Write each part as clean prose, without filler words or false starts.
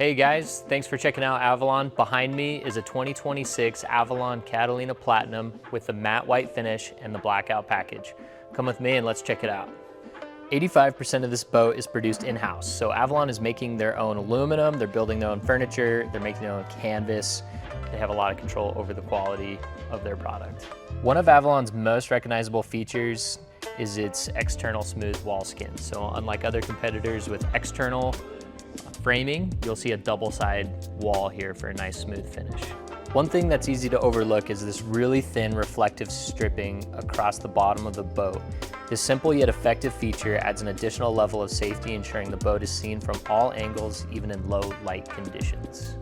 Hey guys, thanks for checking out Avalon. Behind me is a 2026 Avalon Catalina Platinum with the matte white finish and the blackout package. Come with me and let's check it out. 85% of this boat is produced in-house. So Avalon is making their own aluminum, they're building their own furniture, they're making their own canvas. They have a lot of control over the quality of their product. One of Avalon's most recognizable features is its external smooth wall skin. So unlike other competitors with external framing, you'll see a double side wall here for a nice smooth finish. One thing that's easy to overlook is this really thin reflective stripping across the bottom of the boat. This simple yet effective feature adds an additional level of safety, ensuring the boat is seen from all angles, even in low light conditions.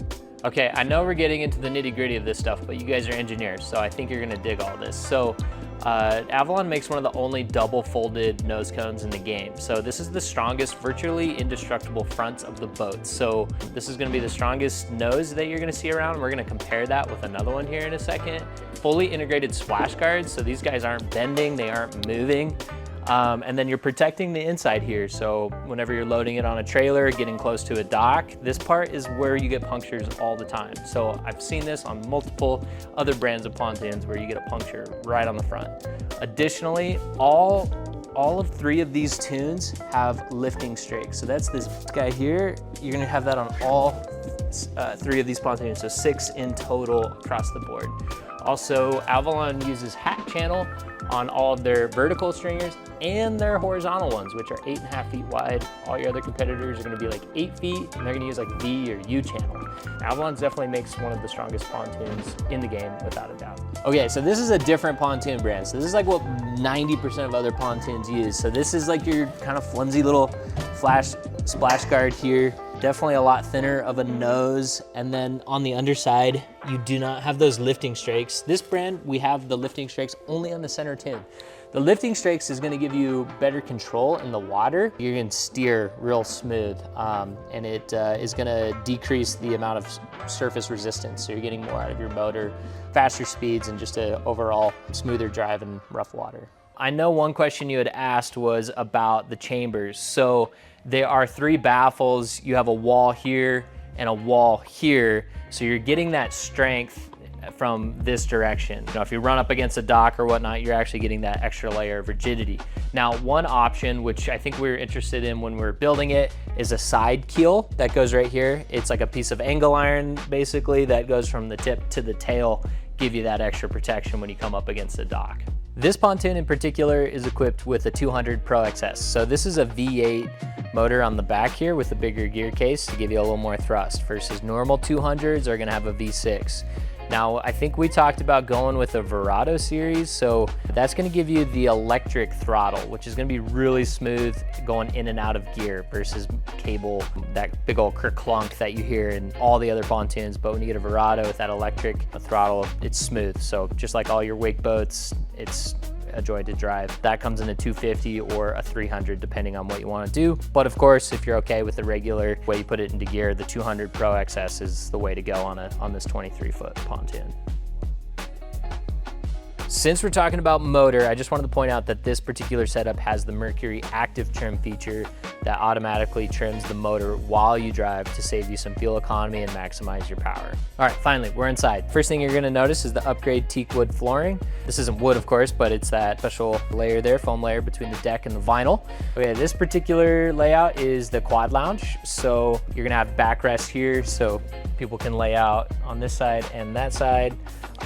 Okay, I know we're getting into the nitty-gritty of this stuff, but you guys are engineers, so I think you're gonna dig all this. So Avalon makes one of the only double folded nose cones in the game. So this is the strongest, virtually indestructible fronts of the boat. So this is gonna be the strongest nose that you're gonna see around. We're gonna compare that with another one here in a second. Fully integrated splash guards, so these guys aren't bending, they aren't moving. And then you're protecting the inside here. So whenever you're loading it on a trailer, getting close to a dock, this part is where you get punctures all the time. So I've seen this on multiple other brands of pontoons where you get a puncture right on the front. Additionally, all of three of these tunes have lifting strakes. So that's this guy here. You're gonna have that on all three of these pontoons. So 6 in total across the board. Also, Avalon uses hat channel on all of their vertical stringers and their horizontal ones, which are 8.5 feet wide. All your other competitors are gonna be like 8 feet, and they're gonna use like V or U channel. Avalon definitely makes one of the strongest pontoons in the game, without a doubt. Okay, so this is a different pontoon brand. So this is like what 90% of other pontoons use. So this is like your kind of flimsy little splash guard here. Definitely a lot thinner of a nose. And then on the underside, you do not have those lifting strakes. This brand, we have the lifting strakes only on the center tune. The lifting strakes is gonna give you better control in the water. You're gonna steer real smooth, and it is gonna decrease the amount of surface resistance. So you're getting more out of your motor, faster speeds, and just an overall smoother drive in rough water. I know one question you had asked was about the chambers. So there are 3 baffles. You have a wall here and a wall here. So you're getting that strength from this direction. You know, if you run up against a dock or whatnot, you're actually getting that extra layer of rigidity. Now, one option, which I think we were interested in when we were building it, is a side keel that goes right here. It's like a piece of angle iron, basically, that goes from the tip to the tail, give you that extra protection when you come up against the dock. This pontoon in particular is equipped with a 200 Pro XS. So this is a V8 motor on the back here with a bigger gear case to give you a little more thrust, versus normal 200s are gonna have a V6. Now, I think we talked about going with a Verado series, so that's gonna give you the electric throttle, which is gonna be really smooth going in and out of gear versus cable, that big old clunk that you hear in all the other pontoons. But when you get a Verado with that electric throttle, it's smooth. So just like all your wake boats, it's a joy to drive. That comes in a 250 or a 300, depending on what you want to do. But of course, if you're okay with the regular way you put it into gear, the 200 Pro XS is the way to go on this 23-foot pontoon. Since we're talking about motor, I just wanted to point out that this particular setup has the Mercury active trim feature that automatically trims the motor while you drive to save you some fuel economy and maximize your power. All right, finally, we're inside. First thing you're gonna notice is the upgrade teak wood flooring. This isn't wood, of course, but it's that special layer there, foam layer between the deck and the vinyl. Okay, this particular layout is the quad lounge. So you're gonna have backrest here so people can lay out on this side and that side.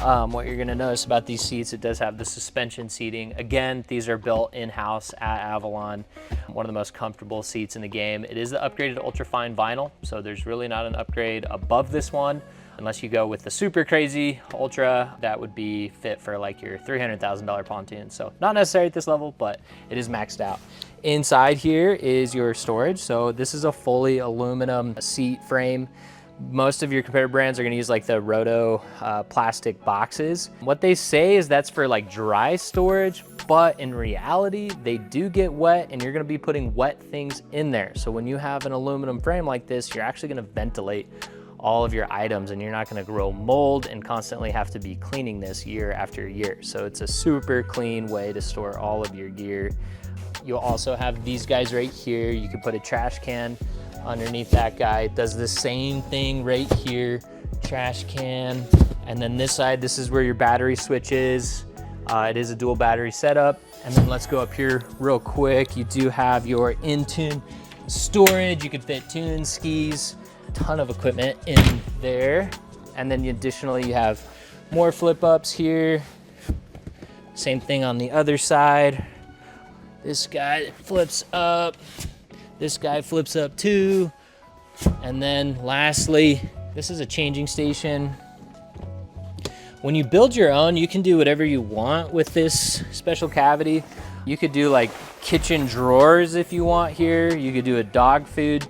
What you're gonna notice about these seats, it does have the suspension seating. Again, these are built in-house at Avalon. One of the most comfortable seats in the game. It is the upgraded ultra-fine vinyl, so there's really not an upgrade above this one, unless you go with the super crazy ultra. That would be fit for like your $300,000 pontoon. So not necessary at this level, but it is maxed out. Inside here is your storage. So this is a fully aluminum seat frame. Most of your competitor brands are gonna use like the Roto plastic boxes. What they say is that's for like dry storage, but in reality, they do get wet and you're gonna be putting wet things in there. So when you have an aluminum frame like this, you're actually gonna ventilate all of your items and you're not gonna grow mold and constantly have to be cleaning this year after year. So it's a super clean way to store all of your gear. You'll also have these guys right here. You can put a trash can underneath that guy. It does the same thing right here, trash can. And then this side, this is where your battery switch is. It is a dual battery setup. And then let's go up here real quick. You do have your in-tune storage. You can fit tunes, skis, a ton of equipment in there. And then additionally, you have more flip ups here. Same thing on the other side. This guy flips up. This guy flips up too. And then lastly, this is a changing station. When you build your own, you can do whatever you want with this special cavity. You could do like kitchen drawers if you want here. You could do a dog food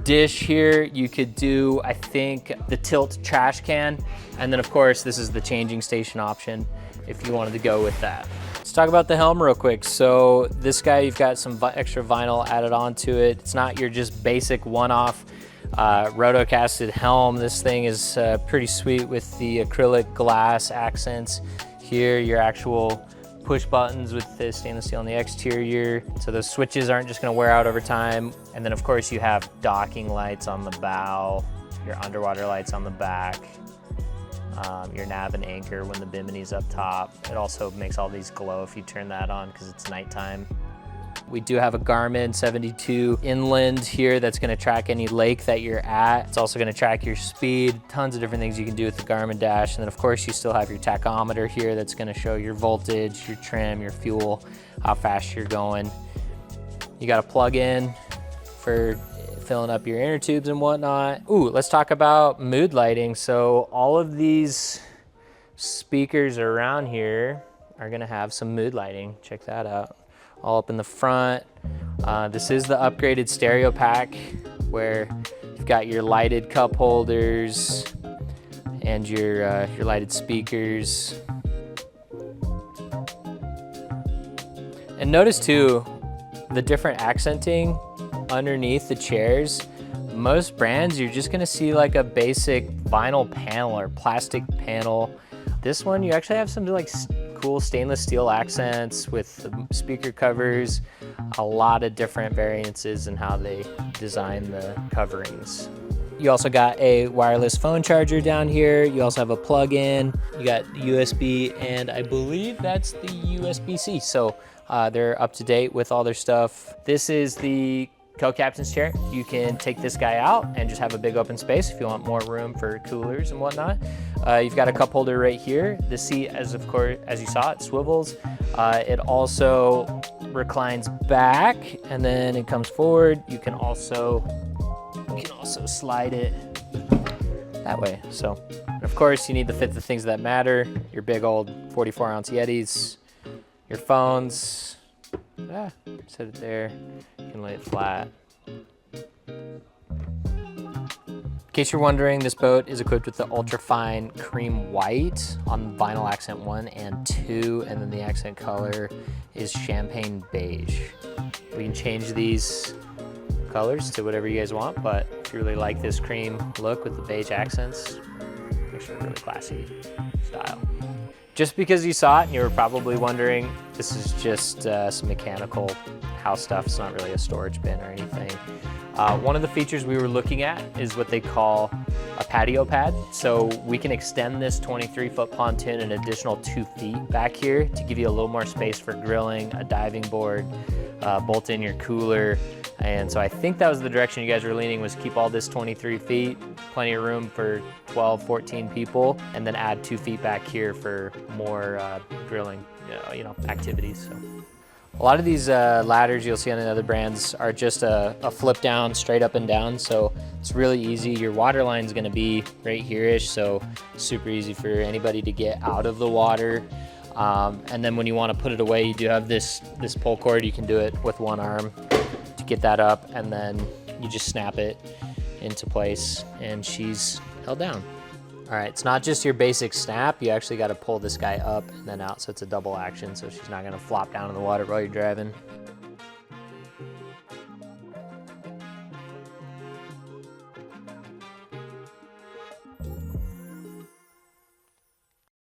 dish here. You could do, I think, the tilt trash can. And then of course, this is the changing station option if you wanted to go with that. Let's talk about the Helm real quick. So this guy, you've got some extra vinyl added onto it. It's not your just basic one-off rotocasted Helm. This thing is pretty sweet with the acrylic glass accents here, your actual push buttons with the stainless steel on the exterior. So those switches aren't just gonna wear out over time. And then of course you have docking lights on the bow, your underwater lights on the back, your nav and anchor when the bimini's up top. It also makes all these glow if you turn that on because it's nighttime. We do have a Garmin 72 inland here that's gonna track any lake that you're at. It's also gonna track your speed, tons of different things you can do with the Garmin dash. And then of course you still have your tachometer here that's gonna show your voltage, your trim, your fuel, how fast you're going. You got a plug-in for filling up your inner tubes and whatnot. Ooh, let's talk about mood lighting. So all of these speakers around here are gonna have some mood lighting. Check that out. All up in the front. This is the upgraded stereo pack where you've got your lighted cup holders and your lighted speakers. And notice too, the different accenting underneath the chairs. Most brands, you're just gonna see like a basic vinyl panel or plastic panel. This one, you actually have some like cool stainless steel accents with the speaker covers, a lot of different variances in how they design the coverings. You also got a wireless phone charger down here. You also have a plug-in. You got USB, and I believe that's the USB-C. So they're up to date with all their stuff. This is the co-captain's chair. You can take this guy out and just have a big open space if you want more room for coolers and whatnot. You've got a cup holder right here. The seat, as you saw, it swivels. It also reclines back and then it comes forward. You can also slide it that way. So, of course, you need to fit the things that matter. Your big old 44-ounce Yetis, your phones. Set it there. You can lay it flat. In case you're wondering, this boat is equipped with the ultra-fine cream white on vinyl accent 1 and 2, and then the accent color is champagne beige. We can change these colors to whatever you guys want, but if you really like this cream look with the beige accents, makes it a really classy style. Just because you saw it and you were probably wondering, this is just some mechanical house stuff. It's not really a storage bin or anything. One of the features we were looking at is what they call a patio pad. So we can extend this 23-foot pontoon an additional 2 feet back here to give you a little more space for grilling, a diving board, bolt in your cooler. And so I think that was the direction you guys were leaning, was keep all this 23 feet, plenty of room for 12, 14 people, and then add 2 feet back here for more grilling, activities. So. A lot of these ladders you'll see on the other brands are just a flip down, straight up and down. So it's really easy. Your water line is gonna be right here-ish, so super easy for anybody to get out of the water. And then when you wanna put it away, you do have this pull cord. You can do it with one arm to get that up, and then you just snap it into place and she's held down. All right, it's not just your basic snap. You actually got to pull this guy up and then out, so it's a double action, so she's not gonna flop down in the water while you're driving.